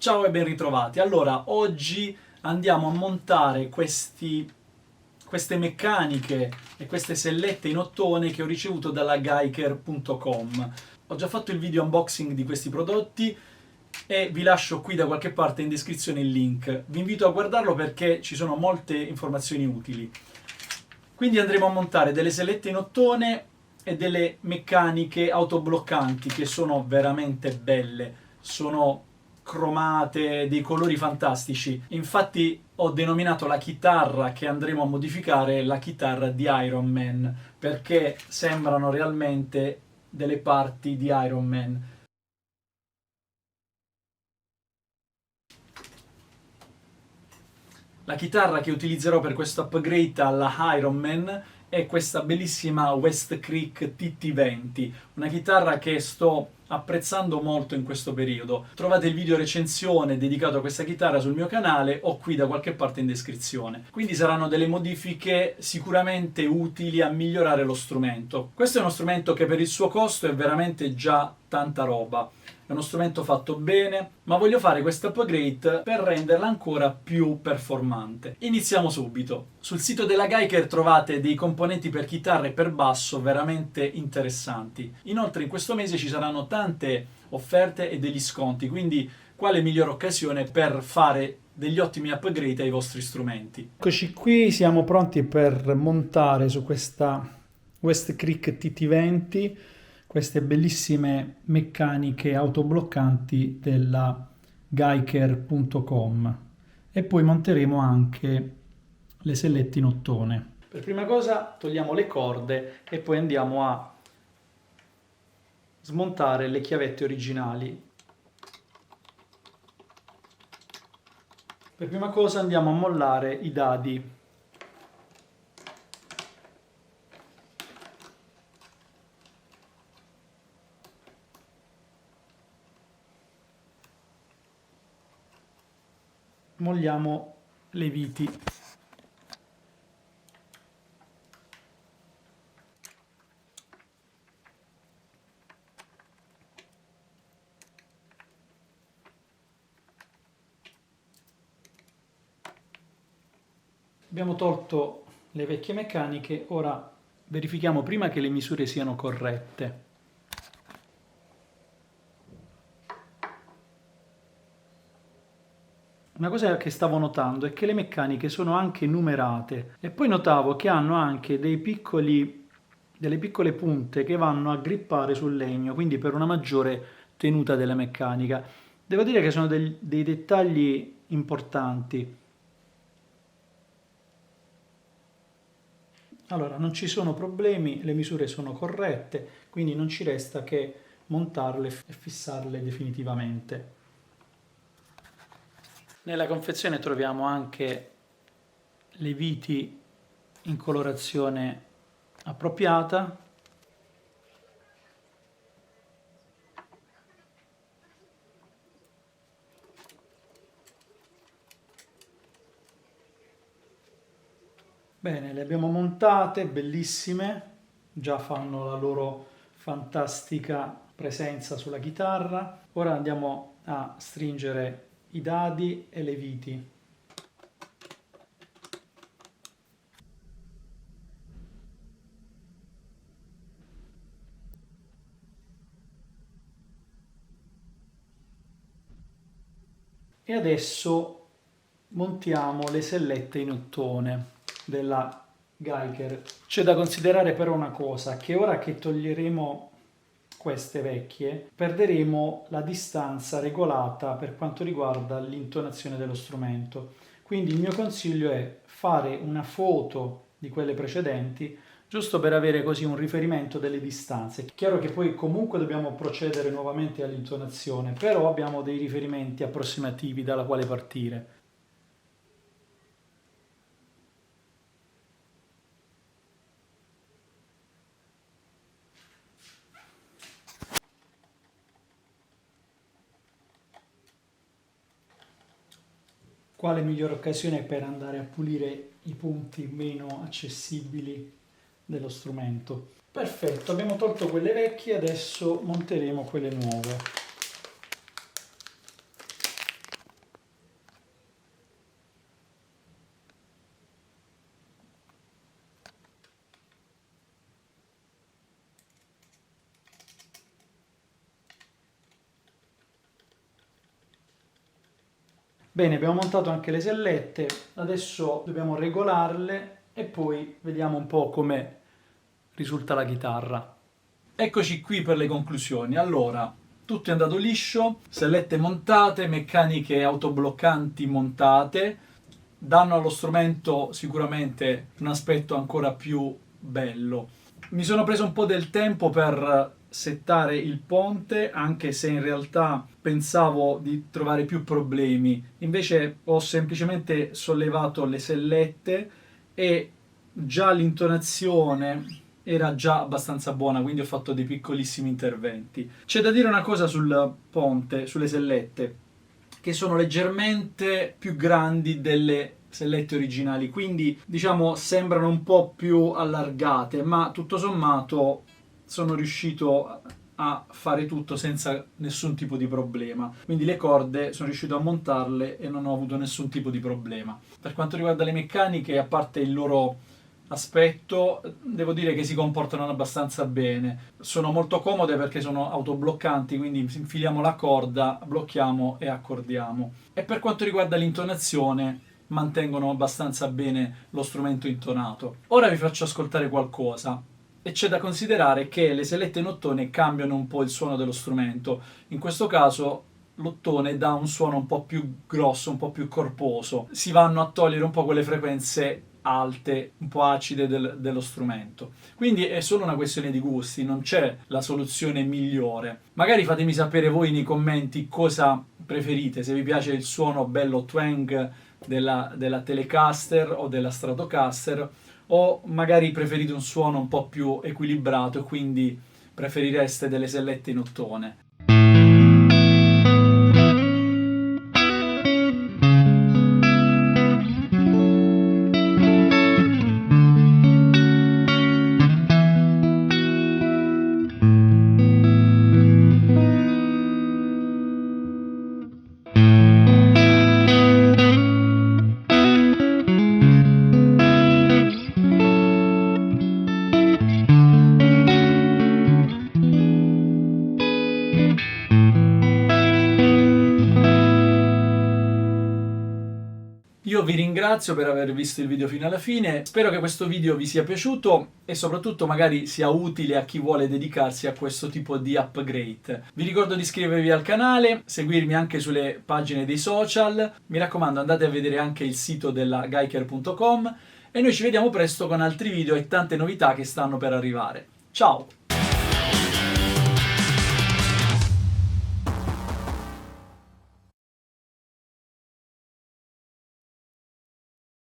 Ciao e ben ritrovati. Allora, oggi andiamo a montare queste meccaniche e queste sellette in ottone che ho ricevuto dalla Geiker.com. Ho già fatto il video unboxing di questi prodotti e vi lascio qui da qualche parte in descrizione il link. Vi invito a guardarlo perché ci sono molte informazioni utili. Quindi andremo a montare delle sellette in ottone e delle meccaniche autobloccanti che sono veramente belle. Sono cromate, dei colori fantastici. Infatti ho denominato la chitarra che andremo a modificare la chitarra di Iron Man, perché sembrano realmente delle parti di Iron Man. La chitarra che utilizzerò per questo upgrade alla Iron Man è questa bellissima West Creek TT20, una chitarra che sto apprezzando molto in questo periodo. Trovate il video recensione dedicato a questa chitarra sul mio canale o qui da qualche parte in descrizione. Quindi saranno delle modifiche sicuramente utili a migliorare lo strumento. Questo è uno strumento che per il suo costo è veramente già tanta roba. È uno strumento fatto bene, ma voglio fare questo upgrade per renderla ancora più performante. Iniziamo subito. Sul sito della Geiker trovate dei componenti per chitarra e per basso veramente interessanti. Inoltre in questo mese ci saranno tante offerte e degli sconti, quindi quale migliore occasione per fare degli ottimi upgrade ai vostri strumenti. Eccoci qui, siamo pronti per montare su questa West Creek TT20 queste bellissime meccaniche autobloccanti della Geiker.com e poi monteremo anche le sellette in ottone. Per prima cosa togliamo le corde e poi andiamo a smontare le chiavette originali. Per prima cosa andiamo a mollare i dadi. Molliamo le viti. Abbiamo tolto le vecchie meccaniche, ora verifichiamo prima che le misure siano corrette. Una cosa che stavo notando è che le meccaniche sono anche numerate e poi notavo che hanno anche delle piccole punte che vanno a grippare sul legno, quindi per una maggiore tenuta della meccanica. Devo dire che sono dei dettagli importanti. Allora, non ci sono problemi, le misure sono corrette, quindi non ci resta che montarle e fissarle definitivamente. Nella confezione troviamo anche le viti in colorazione appropriata. Bene, le abbiamo montate, bellissime, già fanno la loro fantastica presenza sulla chitarra. Ora andiamo a stringere i dadi e le viti. E adesso montiamo le sellette in ottone della Geiger. C'è da considerare però una cosa, che ora che toglieremo queste vecchie, perderemo la distanza regolata per quanto riguarda l'intonazione dello strumento. Quindi il mio consiglio è fare una foto di quelle precedenti, giusto per avere così un riferimento delle distanze. È chiaro che poi comunque dobbiamo procedere nuovamente all'intonazione, però abbiamo dei riferimenti approssimativi dalla quale partire. Quale migliore occasione per andare a pulire i punti meno accessibili dello strumento? Perfetto, abbiamo tolto quelle vecchie, adesso monteremo quelle nuove. Bene, abbiamo montato anche le sellette, adesso dobbiamo regolarle e poi vediamo un po' come risulta la chitarra. Eccoci qui per le conclusioni. Allora, tutto è andato liscio, sellette montate, meccaniche autobloccanti montate, danno allo strumento sicuramente un aspetto ancora più bello. Mi sono preso un po' del tempo per settare il ponte, anche se in realtà pensavo di trovare più problemi. Invece ho semplicemente sollevato le sellette e già l'intonazione era già abbastanza buona, quindi ho fatto dei piccolissimi interventi. C'è da dire una cosa sul ponte, sulle sellette, che sono leggermente più grandi delle sellette originali, quindi diciamo sembrano un po' più allargate, ma tutto sommato sono riuscito a fare tutto senza nessun tipo di problema. Quindi le corde sono riuscito a montarle e non ho avuto nessun tipo di problema. Per quanto riguarda le meccaniche, a parte il loro aspetto, devo dire che si comportano abbastanza bene. Sono molto comode perché sono autobloccanti, quindi infiliamo la corda, blocchiamo e accordiamo. E per quanto riguarda l'intonazione, mantengono abbastanza bene lo strumento intonato. Ora vi faccio ascoltare qualcosa. E c'è da considerare che le sellette in ottone cambiano un po' il suono dello strumento. In questo caso l'ottone dà un suono un po' più grosso, un po' più corposo. Si vanno a togliere un po' quelle frequenze alte, un po' acide dello strumento. Quindi è solo una questione di gusti, non c'è la soluzione migliore. Magari fatemi sapere voi nei commenti cosa preferite, se vi piace il suono bello twang della Telecaster o della Stratocaster, o magari preferite un suono un po' più equilibrato e quindi preferireste delle sellette in ottone. Io vi ringrazio per aver visto il video fino alla fine, spero che questo video vi sia piaciuto e soprattutto magari sia utile a chi vuole dedicarsi a questo tipo di upgrade. Vi ricordo di iscrivervi al canale, seguirmi anche sulle pagine dei social, mi raccomando andate a vedere anche il sito della Geiker.com e noi ci vediamo presto con altri video e tante novità che stanno per arrivare. Ciao!